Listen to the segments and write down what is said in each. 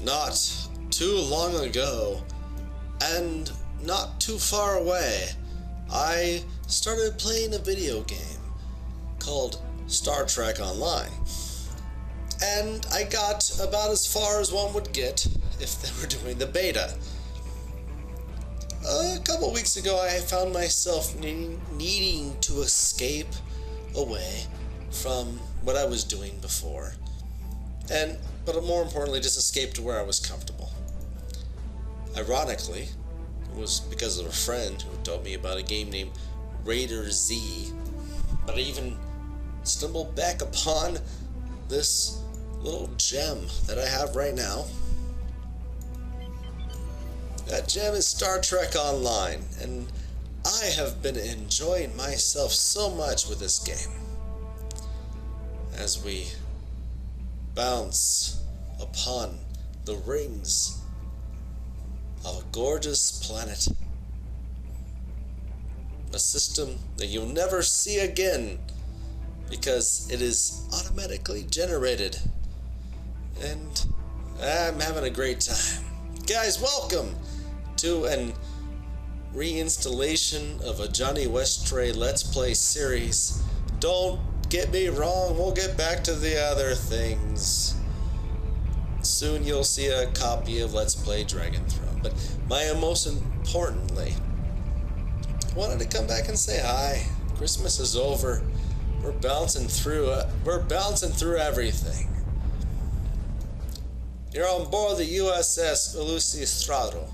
Not too long ago, and not too far away, I started playing a video game called Star Trek Online. And I got about as far as one would get if they were doing the beta. A couple weeks ago, I found myself needing to escape away from what I was doing before. But more importantly, just escape to where I was comfortable. Ironically, it was because of a friend who told me about a game named Raider Z. But I even stumbled back upon this little gem that I have right now. That gem is Star Trek Online, and I have been enjoying myself so much with this game. As we bounce upon the rings of a gorgeous planet. A system that you'll never see again because it is automatically generated. And I'm having a great time. Guys, welcome to an reinstallation of a Johnny Westray Let's Play series. Don't get me wrong, we'll get back to the other things. Soon you'll see a copy of Let's Play Dragon Throne. But most importantly, I wanted to come back and say hi. Christmas is over. We're bouncing through everything. You're on board the USS Illustrado.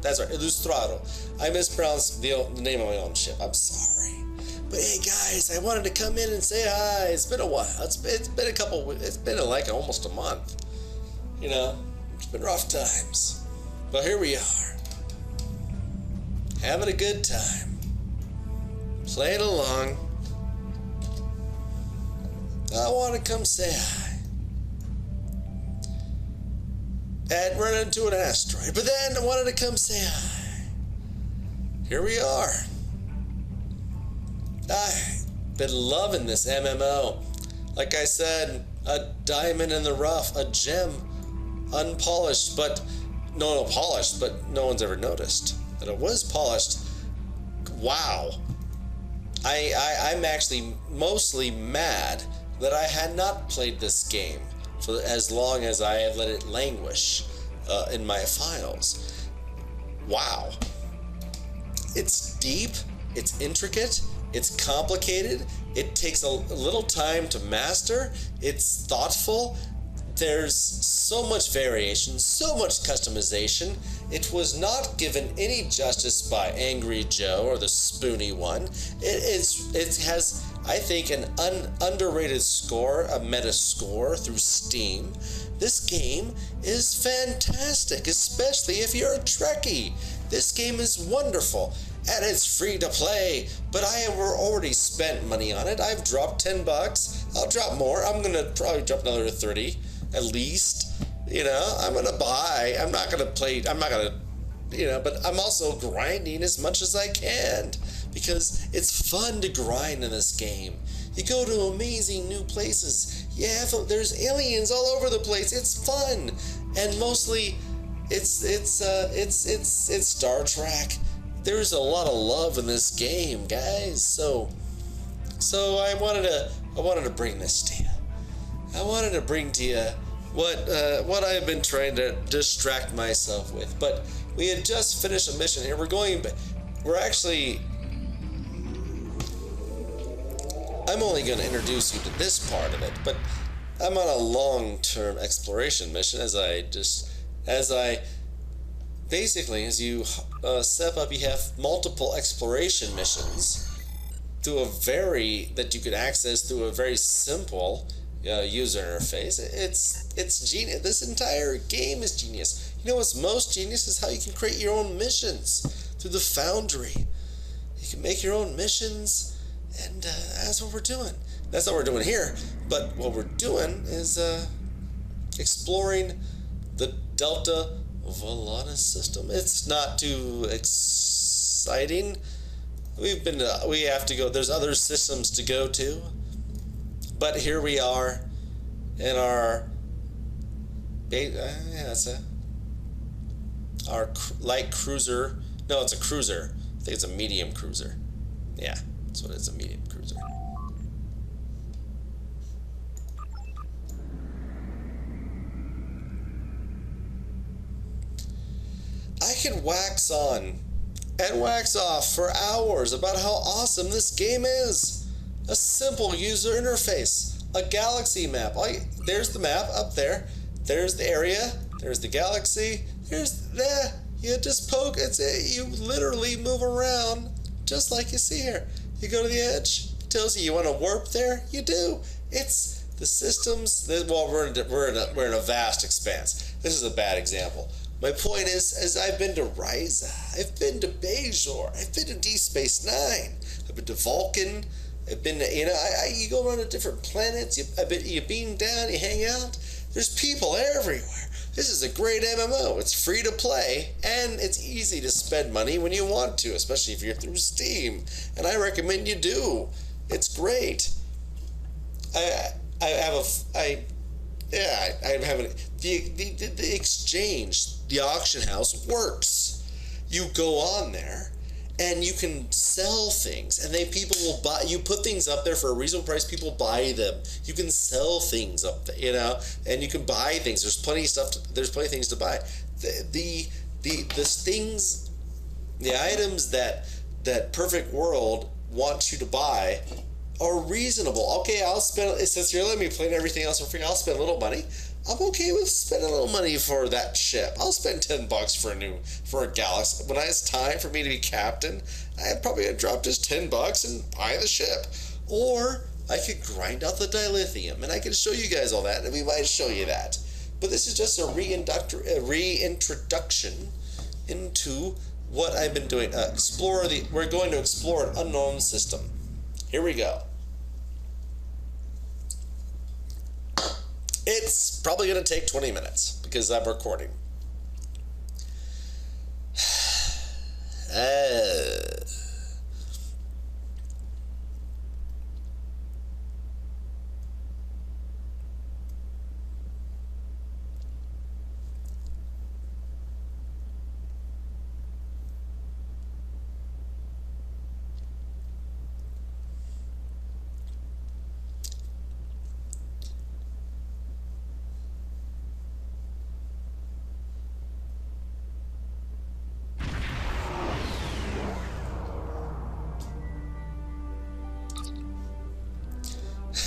That's right, Illustrado. I mispronounced the name of my own ship. I'm sorry. But hey guys, I wanted to come in and say hi. It's been a while. It's been like almost a month. You know, it's been rough times. But here we are. Having a good time. Playing along. I want to come say hi. And run into an asteroid. But then I wanted to come say hi. Here we are. I've been loving this MMO. Like I said, a diamond in the rough, a gem, unpolished, but no one's ever noticed that it was polished. Wow. I'm actually mostly mad that I had not played this game for as long as I have let it languish in my files. Wow. It's deep, it's intricate, it's complicated, it takes a little time to master, it's thoughtful, there's so much variation, so much customization. It was not given any justice by Angry Joe or the Spoony one. It has, I think, an underrated score, a meta score through Steam. This game is fantastic, especially if you're a Trekkie. This game is wonderful. And it's free to play, but I have already spent money on it. I've dropped $10. I'll drop more. I'm gonna probably drop another 30, at least. You know, I'm gonna buy. I'm not gonna, but I'm also grinding as much as I can because it's fun to grind in this game. You go to amazing new places. Yeah, there's aliens all over the place. It's fun, and mostly, it's Star Trek. There's a lot of love in this game, guys. So I wanted to bring this to you. I wanted to bring to you what I've been trying to distract myself with. But we had just finished a mission here. I'm only going to introduce you to this part of it, but I'm on a long-term exploration mission as you step up, you have multiple exploration missions that you could access through a very simple user interface. It's genius. This entire game is genius. You know what's most genius is how you can create your own missions through the Foundry. You can make your own missions, and that's what we're doing. That's not what we're doing here, but what we're doing is exploring the Delta Volantis system. It's not too exciting. We have to go. There's other systems to go to, but here we are in our Yeah, it's a our light cruiser. No, it's a cruiser. I think it's a medium cruiser. Yeah, that's what it is, a medium cruiser. I can wax on and wax off for hours about how awesome this game is. A simple user interface, a galaxy map. There's the map up there. There's the area. There's the galaxy. There's there. You just poke. It's it. You literally move around just like you see here. You go to the edge. It tells you want to warp there. You do. It's the systems. Well, we're in a vast expanse. This is a bad example. My point is I've been to Ryza, I've been to Bajor, I've been to Deep Space Nine, I've been to Vulcan, I've been to, you go around to different planets, you beam down, you hang out, there's people everywhere. This is a great MMO, it's free to play, and it's easy to spend money when you want to, especially if you're through Steam, and I recommend you do. It's great. The exchange, the auction house works. You go on there and you can sell things, and people will buy. You put things up there for a reasonable price, people buy them. You can sell things up there, and you can buy things. There's plenty of stuff. There's plenty of things to buy. The things, the items that Perfect World wants you to buy are reasonable. Okay, I'll spend, since you're letting me play everything else for free, I'll spend a little money. I'm okay with spending a little money for that ship. I'll spend $10 for a galaxy. When it's time for me to be captain, I'm probably gonna drop just $10 and buy the ship. Or I could grind out the dilithium, and I can show you guys all that, and we might show you that. But this is just a reintroduction into what I've been doing. We're going to explore an unknown system. Here we go. It's probably going to take 20 minutes because I'm recording.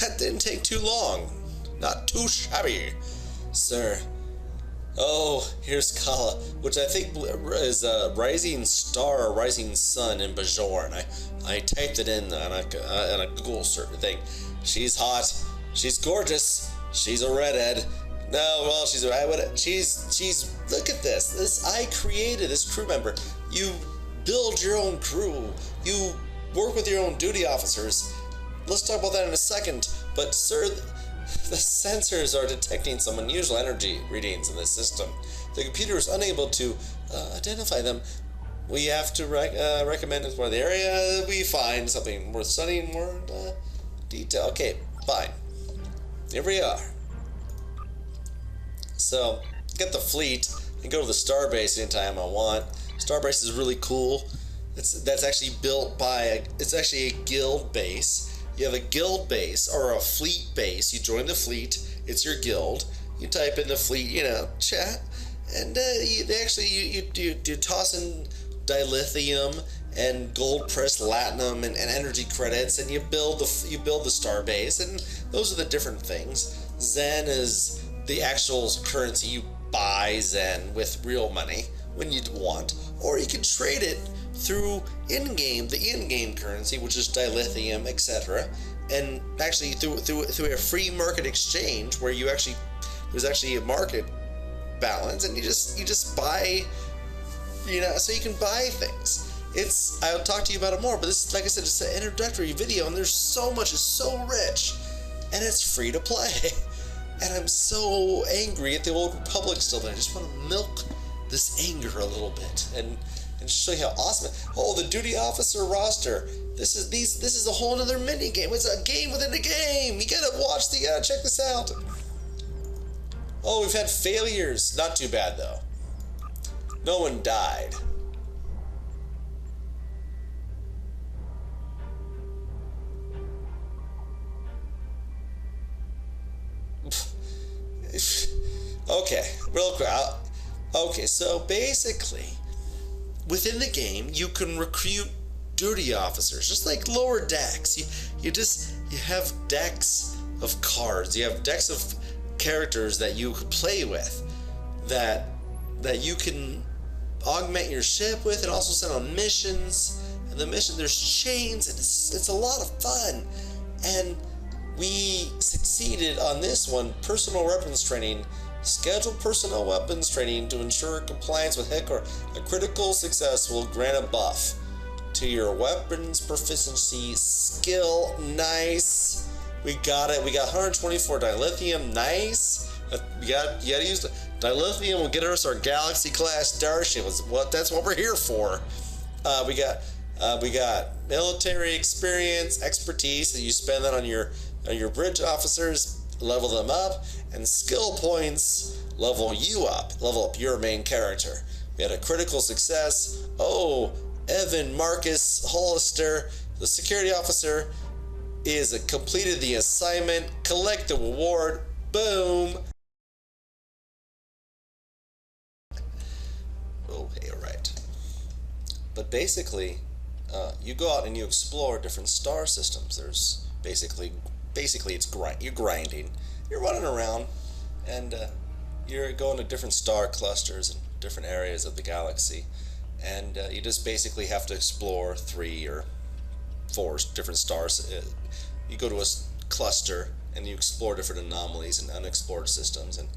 That didn't take too long. Not too shabby, sir. Oh, here's Kala, which I think is a rising star or rising sun in Bajor, and I typed it in on a Google search thing. She's hot. She's gorgeous. She's a redhead. No, well, she's look at this. I created this crew member. You build your own crew. You work with your own duty officers. Let's talk about that in a second. But sir, the sensors are detecting some unusual energy readings in this system. The computer is unable to identify them. We have to recommend it for the area. We find something worth studying more detail. Okay, fine. Here we are. So, get the fleet and go to the starbase anytime I want. Starbase is really cool. That's actually built by it's actually a guild base. You have a guild base or a fleet base. You join the fleet. It's your guild. You type in the fleet, chat, and you toss in dilithium and gold pressed latinum and energy credits, and you build the star base, and those are the different things. Zen is the actual currency. You buy Zen with real money when you want, or you can trade it through the in-game currency, which is dilithium, etc. And actually through a free market exchange where there's actually a market balance, and you just buy, so you can buy things. I'll talk to you about it more, but this, like I said, it's an introductory video, and there's so much, it's so rich, and it's free to play. And I'm so angry at the Old Republic still that I just want to milk this anger a little bit and show you how awesome the duty officer roster. This is a whole other mini game. It's a game within a game. You gotta check this out. Oh, we've had failures. Not too bad, though. No one died. Okay, real quick. Okay, so basically, within the game, you can recruit duty officers, just like lower decks. You have decks of cards. You have decks of characters that you play with, that you can augment your ship with, and also send on missions. And there's chains, and it's a lot of fun. And we succeeded on this one, personal weapons training. Scheduled personnel weapons training to ensure compliance with HIC, or a critical success will grant a buff to your weapons proficiency skill. Nice. We got it. We got 124 dilithium. Nice. You gotta use dilithium. Will get us our galaxy class starship. That's what we're here for. We got military experience, expertise that you spend that on your bridge officers. Level them up, and skill points level you up, level up your main character. We had a critical success. Oh, Evan Marcus Hollister, the security officer, completed the assignment. Collect the reward. Boom. Okay, alright. But basically, you go out and you explore different star systems. There's basically you're grinding. You're running around, and you're going to different star clusters and different areas of the galaxy, and you just basically have to explore 3 or 4 different stars. You go to a cluster and you explore different anomalies and unexplored systems, and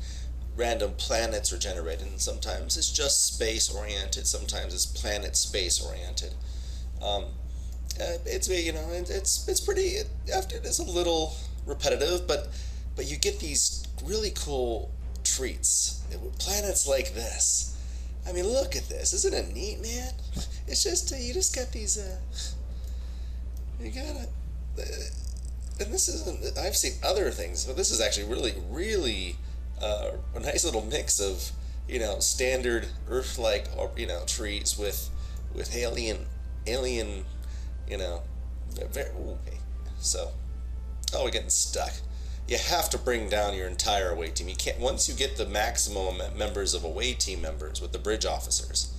random planets are generated. And sometimes it's just space oriented. Sometimes it's planet space oriented. It's pretty. After it is a little repetitive, but you get these really cool treats. Planets like this. I mean, look at this. Isn't it neat, man? It's just you just got these. You gotta. And this isn't. I've seen other things, but this is actually really a nice little mix of standard Earth-like trees with alien. Okay. So, we're getting stuck. You have to bring down your entire away team. You can't, once you get the maximum members of away team members with the bridge officers.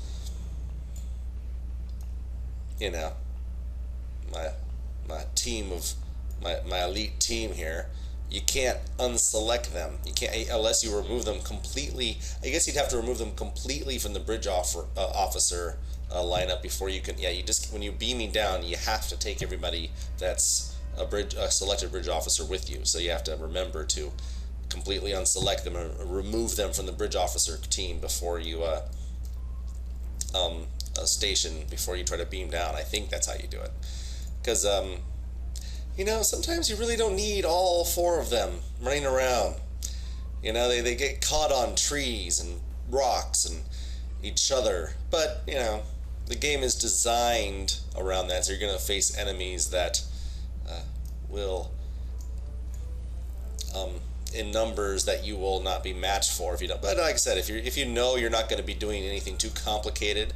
My team of my elite team here. You can't unselect them. You can't, unless you remove them completely. I guess you'd have to remove them completely from the bridge officer lineup before you can. Yeah, when you're beaming down, you have to take everybody that's a selected bridge officer with you. So you have to remember to completely unselect them and remove them from the bridge officer team before you station before you try to beam down. I think that's how you do it, because sometimes you really don't need all 4 of them running around. They get caught on trees and rocks and each other. But, the game is designed around that, so you're going to face enemies that will, in numbers that you will not be matched for if you don't. But like I said, if you know you're not going to be doing anything too complicated.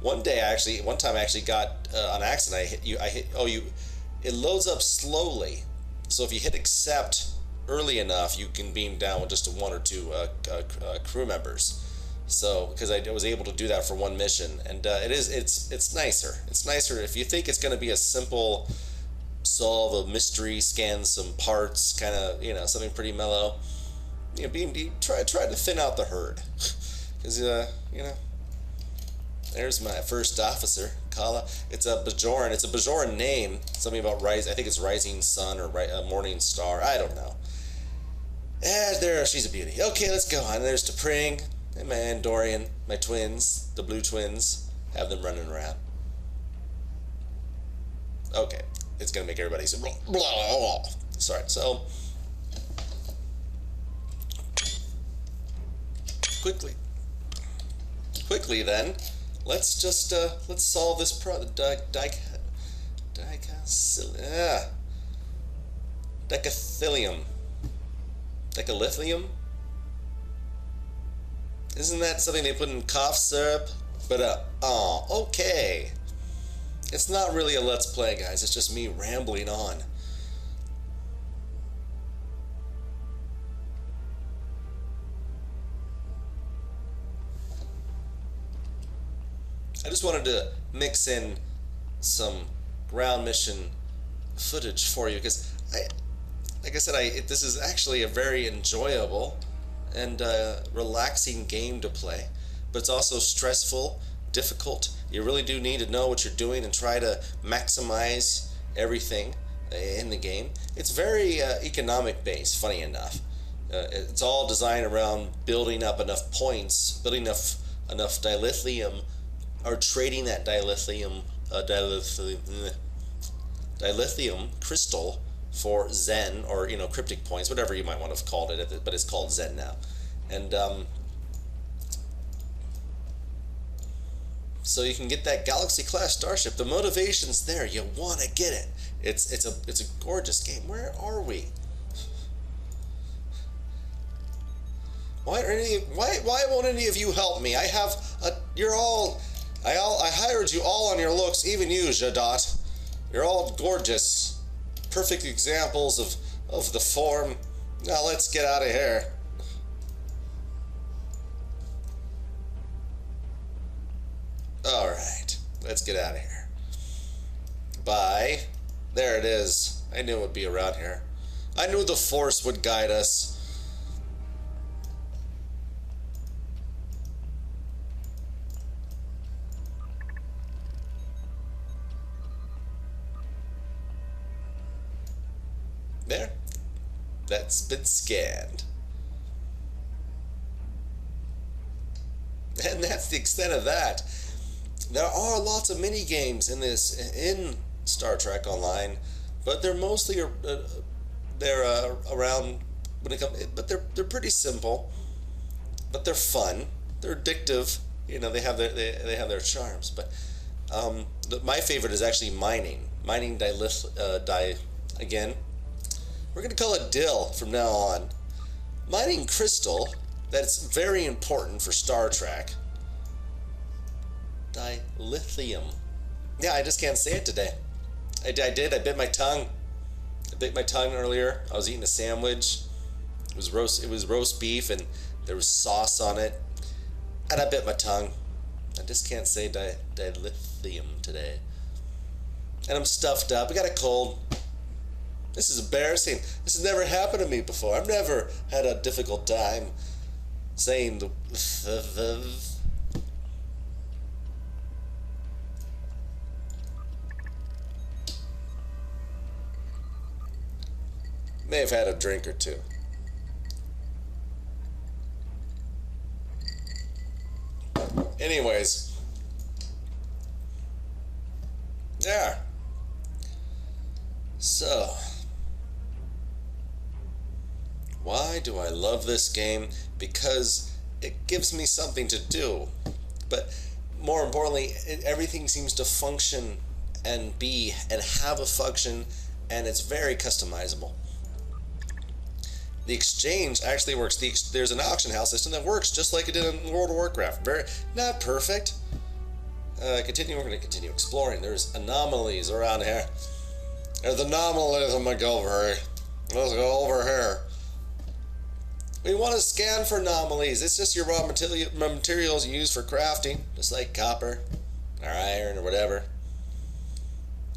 One time I actually got on accident. It loads up slowly, so if you hit accept early enough, you can beam down with just 1 or 2 crew members. So, because I was able to do that for one mission, and it's nicer. It's nicer if you think it's going to be a simple solve a mystery, scan some parts, kind of something pretty mellow. Try to thin out the herd, because there's my first officer, Kala. It's a Bajoran. It's a Bajoran name. Something about I think it's Rising Sun or Morning Star. I don't know. And she's a beauty. Okay, let's go on. There's T'Pring and my Andorian, my twins, the blue twins. Have them running around. Okay, it's gonna make everybody say blah, blah, blah. Sorry. So quickly then. Let's just let's solve this decalithium. Isn't that something they put in cough syrup? But, oh, okay. It's not really a Let's Play, guys. It's just me rambling on. I just wanted to mix in some ground mission footage for you because like I said, this is actually a very enjoyable and relaxing game to play, but it's also stressful, difficult. You really do need to know what you're doing and try to maximize everything in the game. It's very economic based, funny enough. It's all designed around building up enough points, building enough dilithium, or trading that dilithium crystal for Zen, or cryptic points, whatever you might want to have called it, but it's called Zen now. And so you can get that Galaxy class starship. The motivation's there. You want to get it. It's a gorgeous game. Where are we? Why won't any of you help me? I hired you all on your looks, even you, Jadot. You're all gorgeous. Perfect examples of the form. Now let's get out of here. Alright, let's get out of here. Bye. There it is. I knew it would be around here. I knew the Force would guide us. There. That's been scanned. And that's the extent of that. There are lots of mini games in Star Trek Online, but they're mostly around when it comes. But they're pretty simple, but they're fun. They're addictive. They have their charms. But my favorite is actually mining. Mining again. We're going to call it Dill from now on. Mining crystal, that's very important for Star Trek. Dilithium. Yeah, I just can't say it today. I bit my tongue. I bit my tongue earlier. I was eating a sandwich. It was roast beef and there was sauce on it. And I bit my tongue. I just can't say dilithium today. And I'm stuffed up. I got a cold. This is embarrassing. This has never happened to me before. I've never had a difficult time saying the may have had a drink or two. Anyways. There. So, why do I love this game? Because it gives me something to do. But more importantly, everything seems to function and have a function, and it's very customizable. The exchange actually works. There's an auction house system that works just like it did in World of Warcraft. Not perfect. We're going to continue exploring. There's anomalies around here. There's anomalies in McGilvery. Let's go over here. We want to scan for anomalies. It's just your raw materials you use for crafting, just like copper or iron or whatever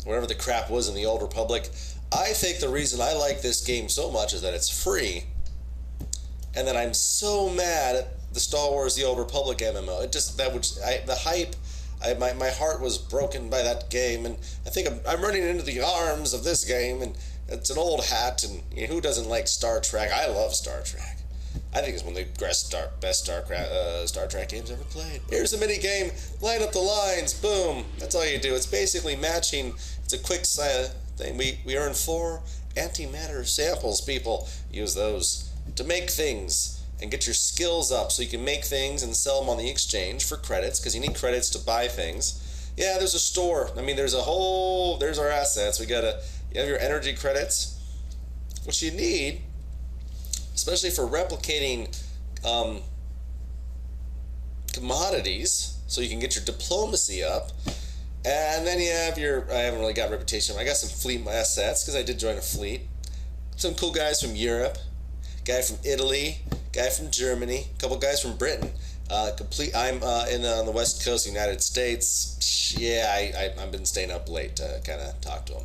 the crap was in the Old Republic. I think the reason I like this game so much is that it's free, and that I'm so mad at the Star Wars: The Old Republic MMO. The hype. My heart was broken by that game, and I think I'm running into the arms of this game, and it's an old hat, and who doesn't like Star Trek? I love Star Trek. I think it's one of the best Star Trek games ever played. Here's a mini game. Line up the lines. Boom. That's all you do. It's basically matching. It's a quick thing. We earn 4 antimatter samples. People use those to make things and get your skills up so you can make things and sell them on the exchange for credits, because you need credits to buy things. Yeah, there's a store. There's our assets. You have your energy credits, which you need, especially for replicating commodities, so you can get your diplomacy up. And then you have I haven't really got a reputation. I got some fleet assets because I did join a fleet. Some cool guys from Europe, guy from Italy, guy from Germany, a couple guys from Britain. I'm on the west coast of the United States. Yeah, I've been staying up late to kind of talk to them.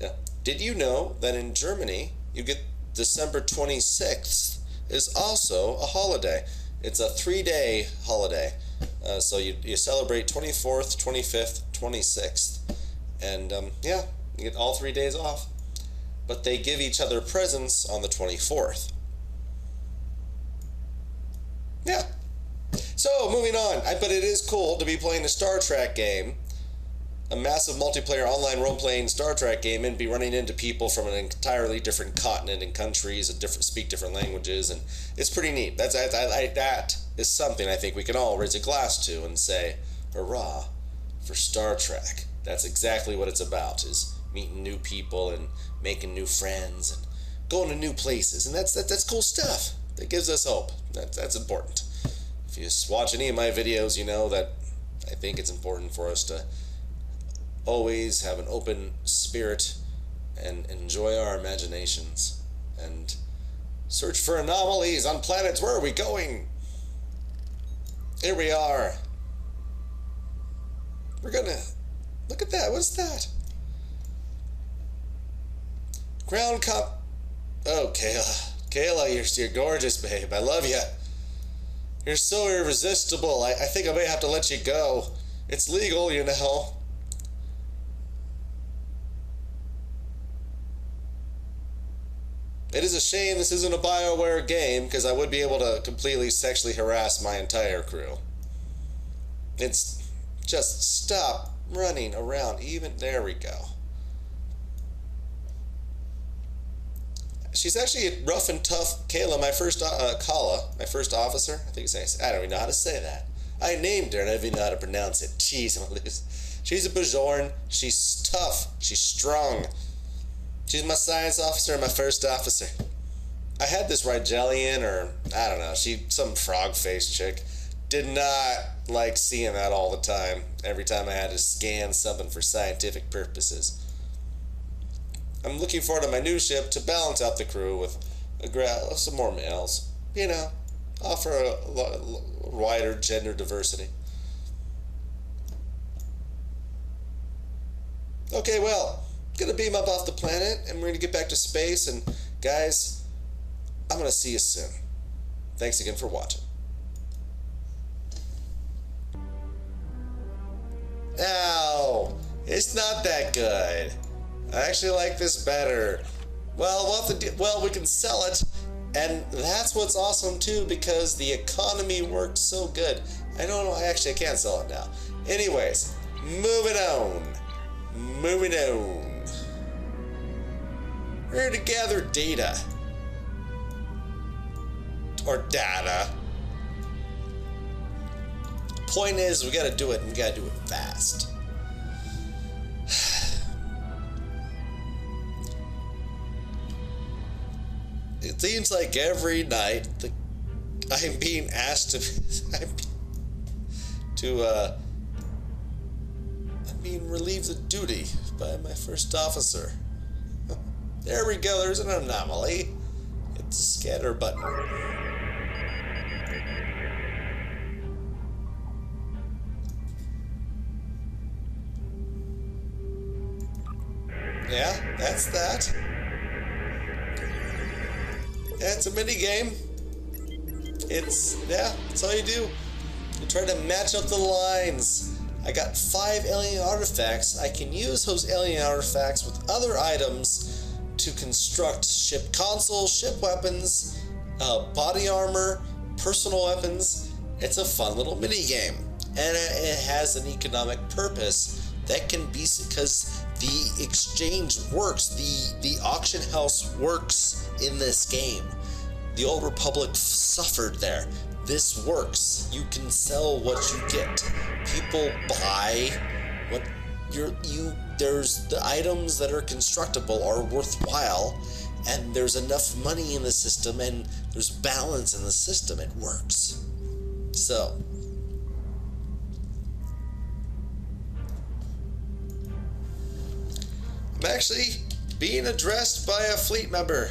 Yeah. Did you know that in Germany, you get December 26th is also a holiday? It's a 3-day holiday. So you celebrate 24th, 25th, 26th. And yeah, you get all 3 days off. But they give each other presents on the 24th. Yeah. So, moving on. But it is cool to be playing a Star Trek game, a massive multiplayer online role-playing Star Trek game, and be running into people from an entirely different continent and countries and speak different languages, and it's pretty neat. That is something I think we can all raise a glass to and say, hurrah for Star Trek. That's exactly what it's about, is meeting new people and making new friends and going to new places, and that's cool stuff. That gives us hope. That's important. If you watch any of my videos, you know that I think it's important for us to always have an open spirit and enjoy our imaginations and search for anomalies on planets. Where are we going? Here we are. We're gonna look at that. What's that? Ground cop. Oh, Kayla, you're gorgeous, babe. I love you. You're so irresistible. I think I may have to let you go. It's legal, you know. It is a shame this isn't a BioWare game, because I would be able to completely sexually harass my entire crew. It's just stop running around. There we go. She's actually a rough and tough Kayla, my first officer. I think I don't even know how to say that. I named her and I don't even know how to pronounce it. Jeez, I'm gonna lose. She's a Bajoran. She's tough. She's strong. She's my science officer and my first officer. I had this Rigelian, or I don't know, some frog-faced chick. Did not like seeing that all the time. Every time I had to scan something for scientific purposes. I'm looking forward to my new ship to balance out the crew with some more males. You know, offer a wider gender diversity. Okay, well, gonna beam up off the planet, and we're gonna get back to space, and guys, I'm gonna see you soon. Thanks again for watching. Ow! It's not that good. I actually like this better. Well, we can sell it, and that's what's awesome too, because the economy works so good. I don't know. I can't sell it now. Anyways, moving on. We're here to gather data. Or data. Point is, we gotta do it, and we gotta do it fast. It seems like every night I'm being asked I'm being relieved of duty by my first officer. There we go, there's an anomaly. Hit the scatter button. Yeah, that's that. Yeah, it's a mini game. That's all you do. You try to match up the lines. I got 5 alien artifacts. I can use those alien artifacts with other items to construct ship consoles, ship weapons, body armor, personal weapons. It's a fun little mini game, and it has an economic purpose that can be because the exchange works. The auction house works in this game. The Old Republic suffered there. This works. You can sell what you get. People buy what there's the items that are constructible are worthwhile, and there's enough money in the system, and there's balance in the system. It works. So, actually being addressed by a fleet member.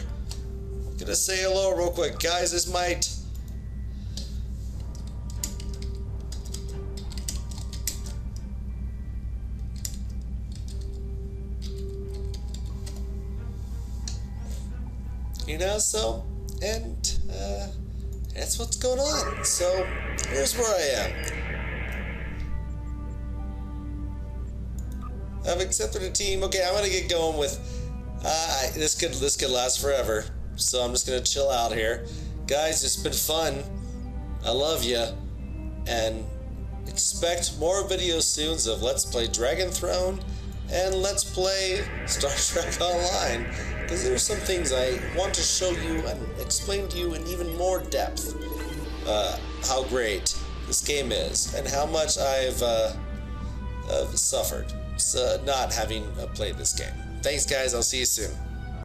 Gonna say hello real quick. Guys, this might... You know, so, and that's what's going on. So, here's where I am. I've accepted a team. Okay, I'm gonna get going with, this could last forever. So I'm just gonna chill out here. Guys, it's been fun. I love you. And expect more videos soon of Let's Play Dragon Throne and Let's Play Star Trek Online. Because there's some things I want to show you and explain to you in even more depth how great this game is and how much I've suffered not having played this game. Thanks, guys. I'll see you soon.